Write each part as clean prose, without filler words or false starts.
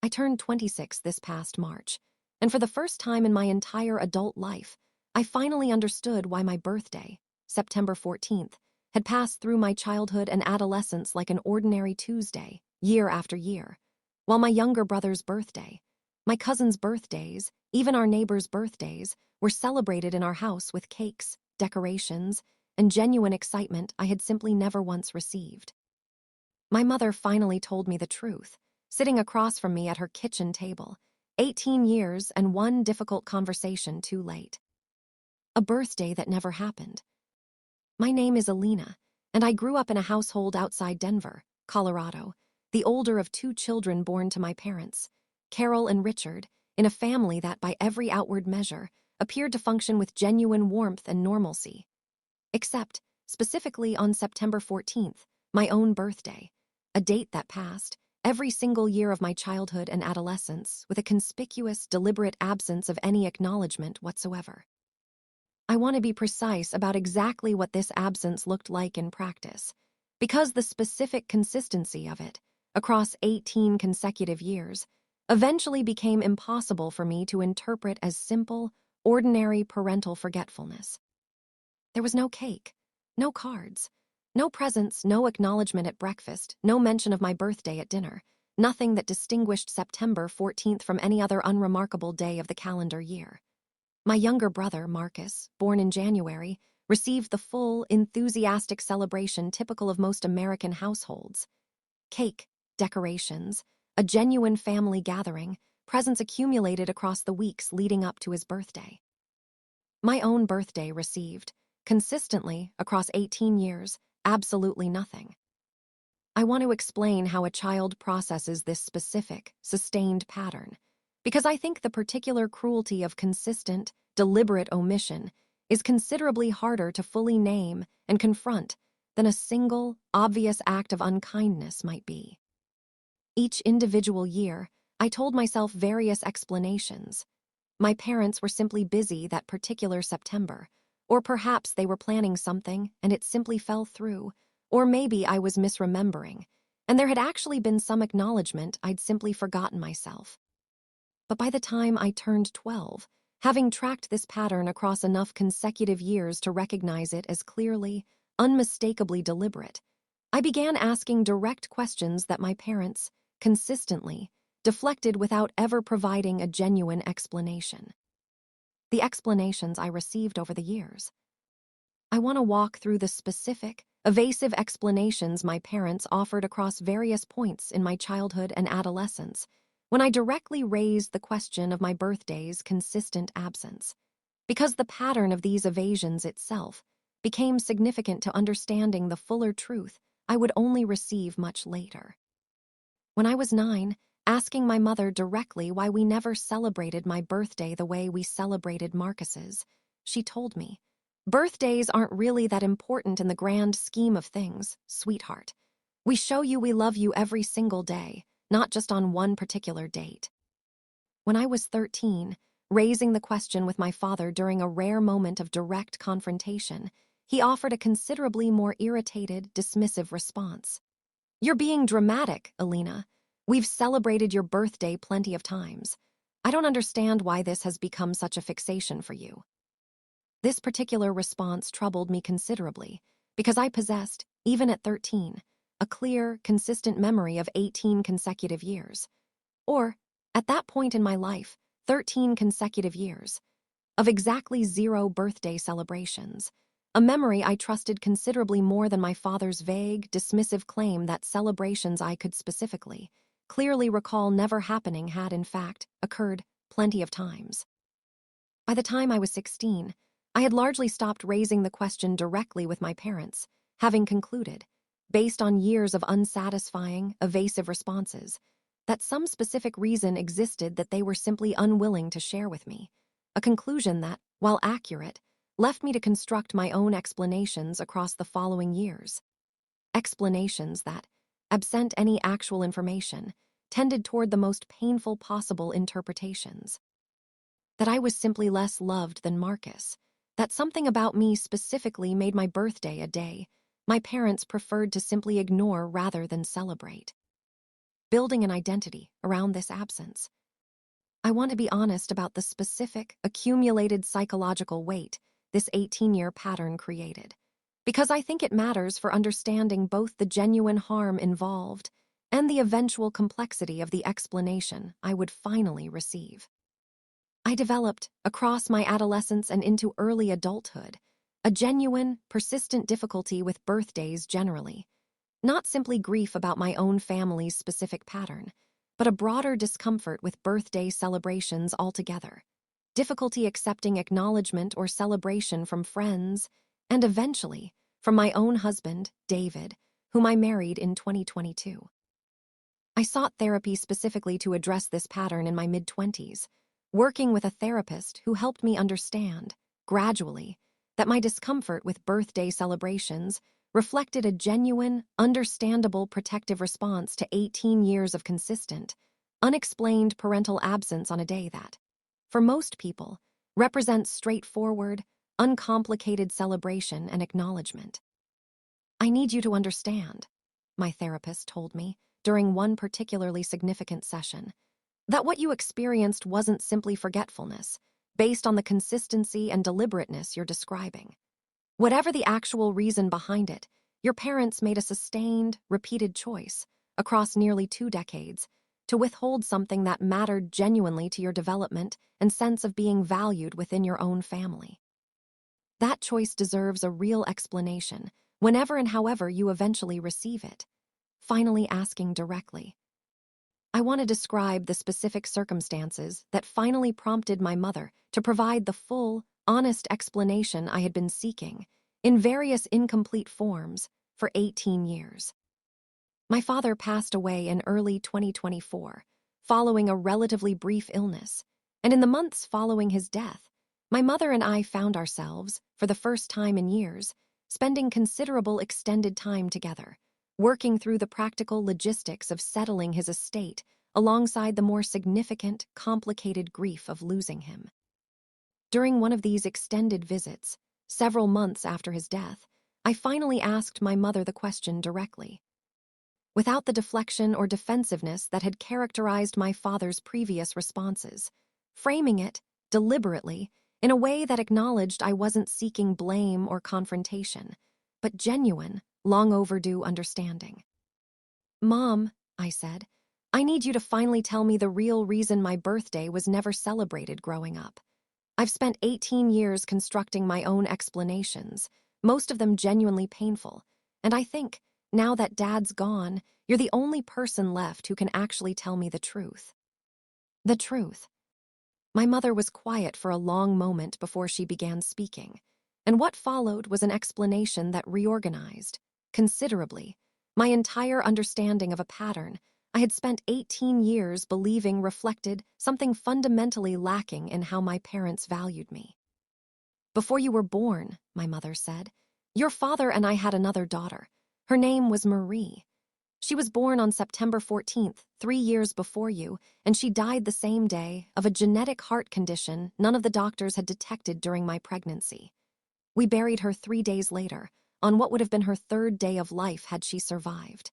I turned 26 this past March, and for the first time in my entire adult life, I finally understood why my birthday, September 14th, had passed through my childhood and adolescence like an ordinary Tuesday, year after year, while my younger brother's birthday, my cousin's birthdays, even our neighbors' birthdays, were celebrated in our house with cakes, decorations, and genuine excitement I had simply never once received. My mother finally told me the truth, sitting across from me at her kitchen table, 18 years and one difficult conversation too late. A birthday that never happened. My name is Elena, and I grew up in a household outside Denver, Colorado, the older of two children born to my parents, Carol and Richard, in a family that, by every outward measure, appeared to function with genuine warmth and normalcy. Except, specifically on September 14th, my own birthday, a date that passed, every single year of my childhood and adolescence, with a conspicuous, deliberate absence of any acknowledgement whatsoever. I want to be precise about exactly what this absence looked like in practice, because the specific consistency of it, across 18 consecutive years, eventually became impossible for me to interpret as simple, ordinary parental forgetfulness. There was no cake, no cards, no presents, no acknowledgement at breakfast, no mention of my birthday at dinner, nothing that distinguished September 14th from any other unremarkable day of the calendar year. My younger brother, Marcus, born in January, received the full, enthusiastic celebration typical of most American households. Cake, decorations, a genuine family gathering, presents accumulated across the weeks leading up to his birthday. My own birthday received, consistently, across 18 years, absolutely nothing. I want to explain how a child processes this specific, sustained pattern, because I think the particular cruelty of consistent, deliberate omission is considerably harder to fully name and confront than a single, obvious act of unkindness might be. Each individual year, I told myself various explanations. My parents were simply busy that particular September, or perhaps they were planning something and it simply fell through, or maybe I was misremembering, and there had actually been some acknowledgement I'd simply forgotten myself. But by the time I turned 12, having tracked this pattern across enough consecutive years to recognize it as clearly, unmistakably deliberate, I began asking direct questions that my parents, consistently, deflected without ever providing a genuine explanation. The explanations I received over the years. I want to walk through the specific, evasive explanations my parents offered across various points in my childhood and adolescence when I directly raised the question of my birthday's consistent absence, because the pattern of these evasions itself became significant to understanding the fuller truth I would only receive much later. When I was 9, asking my mother directly why we never celebrated my birthday the way we celebrated Marcus's, she told me, "Birthdays aren't really that important in the grand scheme of things, sweetheart. We show you we love you every single day, not just on one particular date." When I was 13, raising the question with my father during a rare moment of direct confrontation, he offered a considerably more irritated, dismissive response. "You're being dramatic, Elena. We've celebrated your birthday plenty of times. I don't understand why this has become such a fixation for you." This particular response troubled me considerably, because I possessed, even at 13, a clear, consistent memory of 18 consecutive years. Or, at that point in my life, 13 consecutive years, of exactly 0 birthday celebrations, a memory I trusted considerably more than my father's vague, dismissive claim that celebrations I could specifically, clearly recall never happening had, in fact, occurred plenty of times. By the time I was 16, I had largely stopped raising the question directly with my parents, having concluded, based on years of unsatisfying, evasive responses, that some specific reason existed that they were simply unwilling to share with me, a conclusion that, while accurate, left me to construct my own explanations across the following years. Explanations that, absent any actual information, tended toward the most painful possible interpretations. That I was simply less loved than Marcus, that something about me specifically made my birthday a day my parents preferred to simply ignore rather than celebrate. building an identity around this absence. I want to be honest about the specific, accumulated psychological weight this 18-year pattern created, because I think it matters for understanding both the genuine harm involved and the eventual complexity of the explanation I would finally receive. I developed, across my adolescence and into early adulthood, a genuine, persistent difficulty with birthdays generally, not simply grief about my own family's specific pattern, but a broader discomfort with birthday celebrations altogether, difficulty accepting acknowledgement or celebration from friends, and eventually, from my own husband, David, whom I married in 2022. I sought therapy specifically to address this pattern in my mid-20s, working with a therapist who helped me understand, gradually, that my discomfort with birthday celebrations reflected a genuine, understandable protective response to 18 years of consistent, unexplained parental absence on a day that, for most people, represents straightforward, uncomplicated celebration and acknowledgement. "I need you to understand," my therapist told me during one particularly significant session, "that what you experienced wasn't simply forgetfulness, based on the consistency and deliberateness you're describing. Whatever the actual reason behind it, your parents made a sustained, repeated choice, across nearly 2 decades, to withhold something that mattered genuinely to your development and sense of being valued within your own family. That choice deserves a real explanation, whenever and however you eventually receive it." Finally asking directly, I want to describe the specific circumstances that finally prompted my mother to provide the full, honest explanation I had been seeking, in various incomplete forms, for 18 years. My father passed away in early 2024, following a relatively brief illness, and in the months following his death, my mother and I found ourselves, for the first time in years, spending considerable extended time together, working through the practical logistics of settling his estate alongside the more significant, complicated grief of losing him. During one of these extended visits, several months after his death, I finally asked my mother the question directly. Without the deflection or defensiveness that had characterized my father's previous responses, framing it, deliberately, in a way that acknowledged I wasn't seeking blame or confrontation, but genuine, long overdue understanding. "Mom," I said, "I need you to finally tell me the real reason my birthday was never celebrated growing up. I've spent 18 years constructing my own explanations, most of them genuinely painful, and I think, now that Dad's gone, you're the only person left who can actually tell me the truth." The truth. My mother was quiet for a long moment before she began speaking, and what followed was an explanation that reorganized, considerably, my entire understanding of a pattern I had spent 18 years believing reflected something fundamentally lacking in how my parents valued me. "Before you were born," my mother said, "your father and I had another daughter. Her name was Marie. She was born on September 14th, 3 years before you, and she died the same day of a genetic heart condition none of the doctors had detected during my pregnancy. We buried her 3 days later, on what would have been her 3rd day of life had she survived."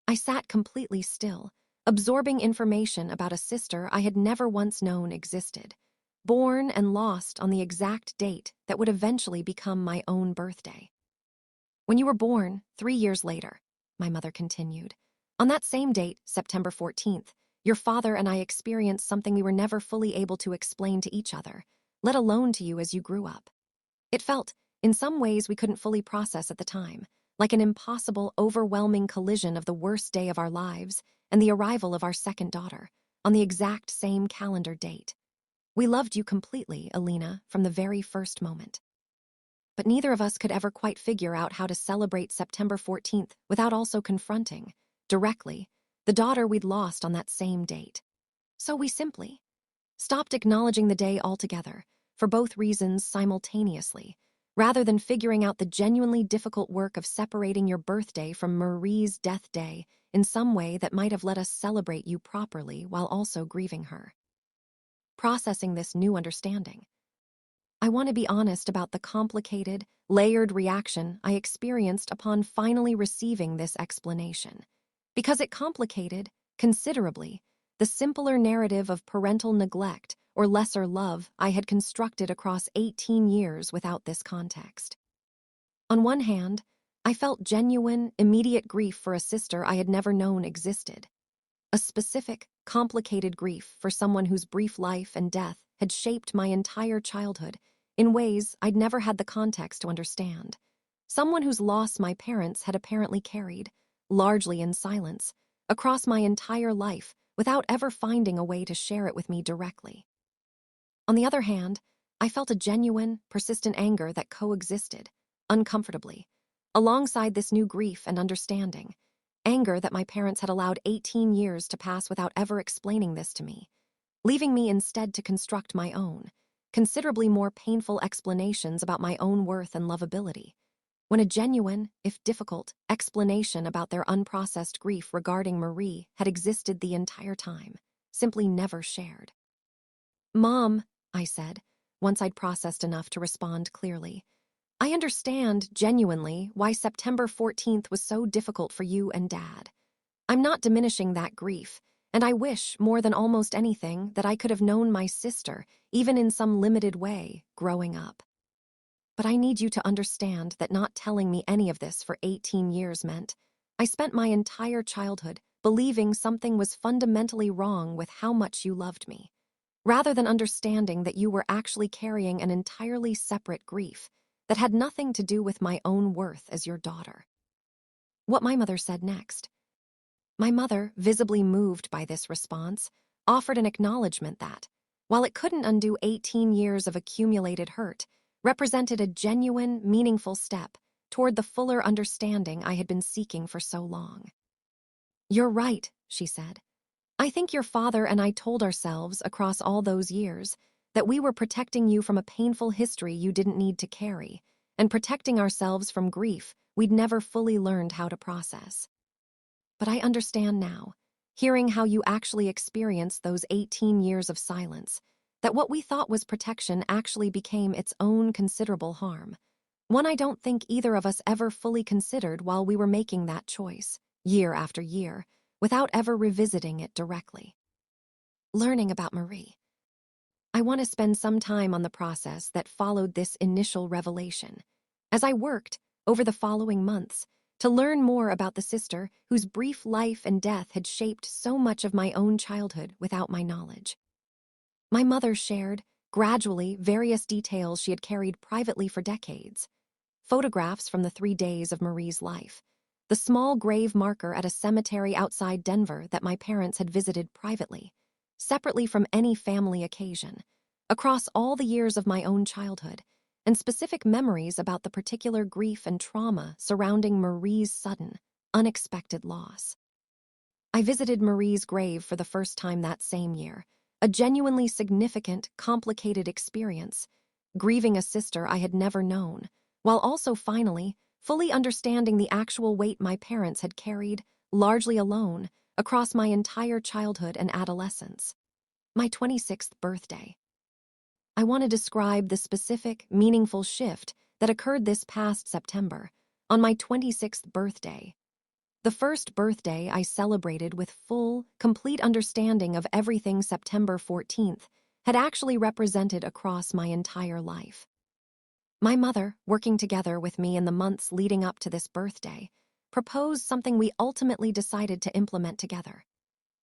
I sat completely still, absorbing information about a sister I had never once known existed, born and lost on the exact date that would eventually become my own birthday. "When you were born, 3 years later," my mother continued, "on that same date, September 14th, your father and I experienced something we were never fully able to explain to each other, let alone to you as you grew up. It felt, in some ways we couldn't fully process at the time, like an impossible, overwhelming collision of the worst day of our lives and the arrival of our second daughter, on the exact same calendar date. We loved you completely, Elena, from the very first moment. But neither of us could ever quite figure out how to celebrate September 14th without also confronting, directly, the daughter we'd lost on that same date. So we simply stopped acknowledging the day altogether, for both reasons simultaneously, rather than figuring out the genuinely difficult work of separating your birthday from Marie's death day in some way that might have let us celebrate you properly while also grieving her. Processing this new understanding, I want to be honest about the complicated, layered reaction I experienced upon finally receiving this explanation, because it complicated, considerably the simpler narrative of parental neglect or lesser love I had constructed across 18 years without this context. On one hand, I felt genuine, immediate grief for a sister I had never known existed. A specific, complicated grief for someone whose brief life and death had shaped my entire childhood in ways I'd never had the context to understand. Someone whose loss my parents had apparently carried, largely in silence, across my entire life without ever finding a way to share it with me directly. On the other hand, I felt a genuine, persistent anger that coexisted, uncomfortably, alongside this new grief and understanding. Anger that my parents had allowed 18 years to pass without ever explaining this to me, leaving me instead to construct my own, considerably more painful explanations about my own worth and lovability, when a genuine, if difficult, explanation about their unprocessed grief regarding Marie had existed the entire time, simply never shared. "Mom," I said, once I'd processed enough to respond clearly, "I understand, genuinely, why September 14th was so difficult for you and Dad. I'm not diminishing that grief, and I wish, more than almost anything, that I could have known my sister, even in some limited way, growing up. But I need you to understand that not telling me any of this for 18 years meant I spent my entire childhood believing something was fundamentally wrong with how much you loved me, rather than understanding that you were actually carrying an entirely separate grief that had nothing to do with my own worth as your daughter." What my mother said next. My mother, visibly moved by this response, offered an acknowledgement that, while it couldn't undo 18 years of accumulated hurt, represented a genuine, meaningful step toward the fuller understanding I had been seeking for so long. "You're right," she said. "I think your father and I told ourselves, across all those years, that we were protecting you from a painful history you didn't need to carry, and protecting ourselves from grief we'd never fully learned how to process. But I understand now, hearing how you actually experienced those 18 years of silence, that what we thought was protection actually became its own considerable harm, one I don't think either of us ever fully considered while we were making that choice, year after year, without ever revisiting it directly." Learning about Marie. I want to spend some time on the process that followed this initial revelation, as I worked, over the following months, to learn more about the sister whose brief life and death had shaped so much of my own childhood without my knowledge. My mother shared, gradually, various details she had carried privately for decades. Photographs from the 3 days of Marie's life, the small grave marker at a cemetery outside Denver that my parents had visited privately, separately from any family occasion, across all the years of my own childhood, and specific memories about the particular grief and trauma surrounding Marie's sudden, unexpected loss. I visited Marie's grave for the first time that same year, a genuinely significant, complicated experience, grieving a sister I had never known, while also finally, fully understanding the actual weight my parents had carried, largely alone, across my entire childhood and adolescence. My 26th birthday. I want to describe the specific, meaningful shift that occurred this past September, on my 26th birthday. The first birthday I celebrated with full, complete understanding of everything September 14th had actually represented across my entire life. My mother, working together with me in the months leading up to this birthday, proposed something we ultimately decided to implement together.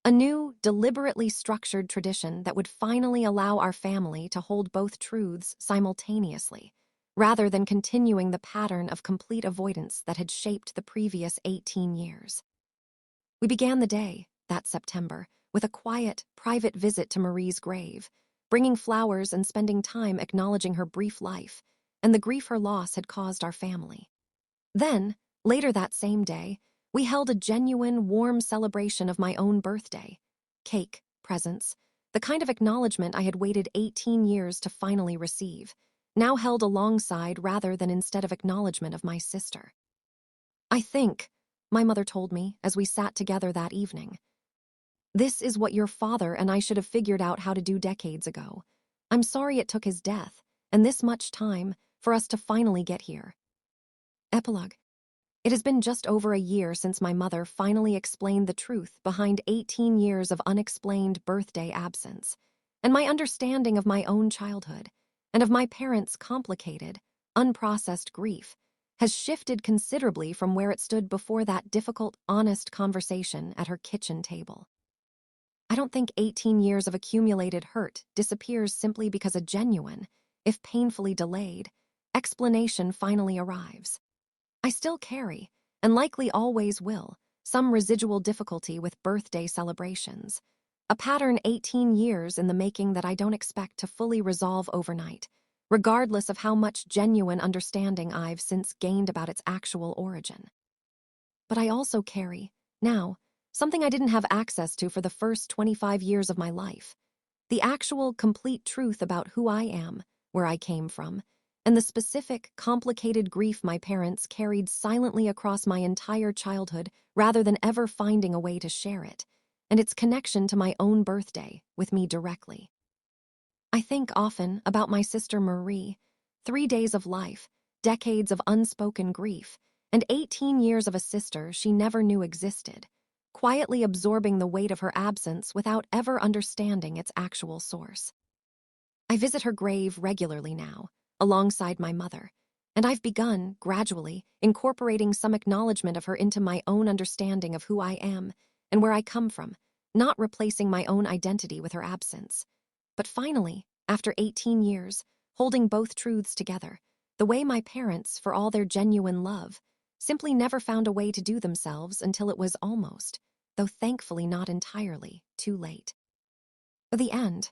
A new, deliberately structured tradition that would finally allow our family to hold both truths simultaneously, rather than continuing the pattern of complete avoidance that had shaped the previous 18 years. We began the day, that September, with a quiet, private visit to Marie's grave, bringing flowers and spending time acknowledging her brief life and the grief her loss had caused our family. Then, later that same day, we held a genuine, warm celebration of my own birthday. Cake, presents, the kind of acknowledgement I had waited 18 years to finally receive, now held alongside rather than instead of acknowledgement of my sister. "I think," my mother told me as we sat together that evening, "this is what your father and I should have figured out how to do decades ago. I'm sorry it took his death, and this much time, for us to finally get here." Epilogue. It has been just over a year since my mother finally explained the truth behind 18 years of unexplained birthday absence, and my understanding of my own childhood and of my parents' complicated, unprocessed grief has shifted considerably from where it stood before that difficult, honest conversation at her kitchen table. I don't think 18 years of accumulated hurt disappears simply because a genuine, if painfully delayed, explanation finally arrives. I still carry, and likely always will, some residual difficulty with birthday celebrations, a pattern 18 years in the making that I don't expect to fully resolve overnight, regardless of how much genuine understanding I've since gained about its actual origin. But I also carry, now, something I didn't have access to for the first 25 years of my life, the actual complete truth about who I am, where I came from, and the specific, complicated grief my parents carried silently across my entire childhood rather than ever finding a way to share it, and its connection to my own birthday with me directly. I think often about my sister Marie, 3 days of life, decades of unspoken grief, and 18 years of a sister she never knew existed, quietly absorbing the weight of her absence without ever understanding its actual source. I visit her grave regularly now, alongside my mother, and I've begun, gradually, incorporating some acknowledgement of her into my own understanding of who I am and where I come from, not replacing my own identity with her absence. But finally, after 18 years, holding both truths together, the way my parents, for all their genuine love, simply never found a way to do themselves until it was almost, though thankfully not entirely, too late. At the end,